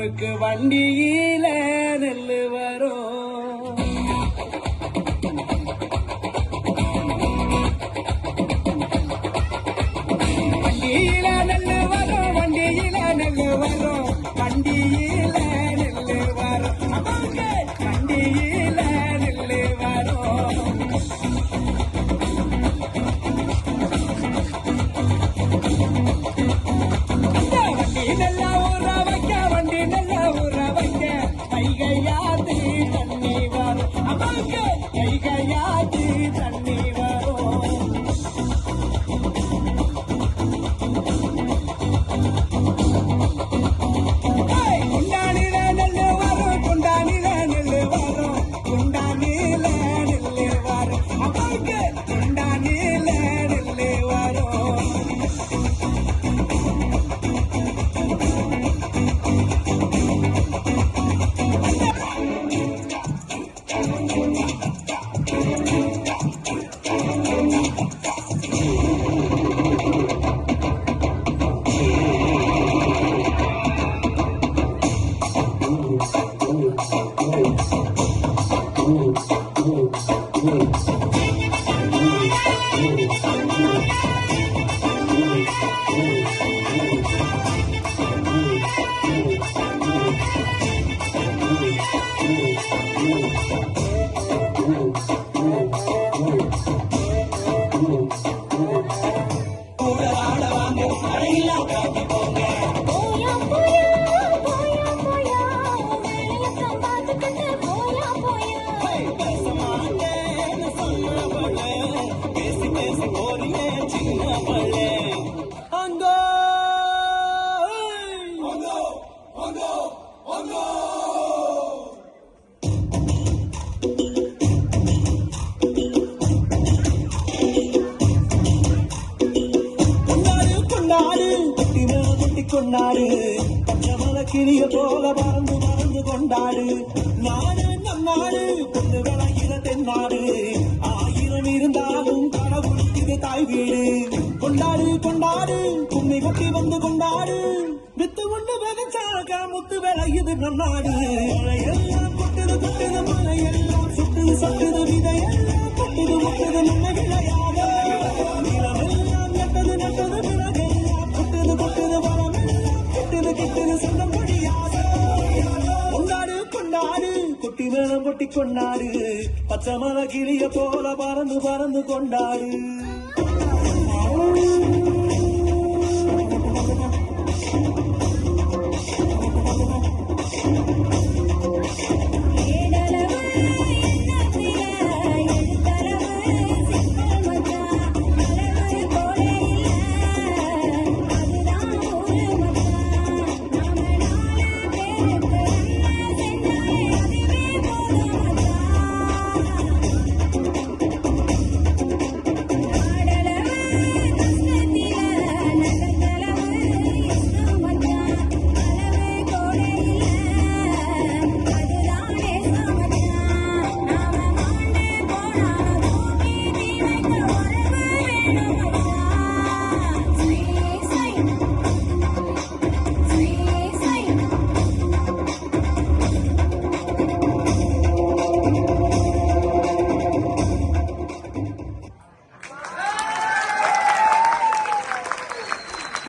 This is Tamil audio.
ஊருக்கு வண்டியில நெல்லு வரும். வண்டியில நெல்லு வரும், வண்டியில நெல்லு வரும், வண்டியில நெல்லு வரும், வண்டியில நெல்லு வரும். வண்டி நல்லா ஊற வைக்க, வண்டி நல்லா ஊற வைக்க, கைகையாத்து தண்ணி வரும், அம்மாவுக்கு கைகையாத்து தண்ணி வரும். குண்டானில நெல்லு வரும், குண்டானில நெல்லு வரும், குண்டானில நெல்லு வரும், அம்மாவுக்கு குண்டானில நெல்லு வரும். கொண்டாடு பச்சமல கிளிய போல பறந்து பறந்து கொண்டாடு. நாடு நம் நாடு பொண்ணு விளைகிற தென்னாடு. ஆயிரம் இருந்தாலும் கடவுள் இது தாய் வீடு. கொண்டாடு கொண்டாடு கும்மி கொட்டி வந்து கொண்டாடு. வித்து ஒண்ணு விதைச்சாக முத்து விளையுது நம் நாடு. மழையெல்லாம் கொட்டுது கொட்டுது, மழையெல்லாம் சுட்டுது சட்டுது, விதையெல்லாம் கொட்டுது முட்டுது நம்ம விளையாட. நிலமெல்லாம் நட்டது நட்டது, விலகெல்லாம் கொட்டுது கொட்டுது, கொண்டாடு கொண்டாடு கொட்டி மேளம் கொட்டி கொண்டாடு. பச்சை மலை கிளிய போல பறந்து பறந்து கொண்டாடு.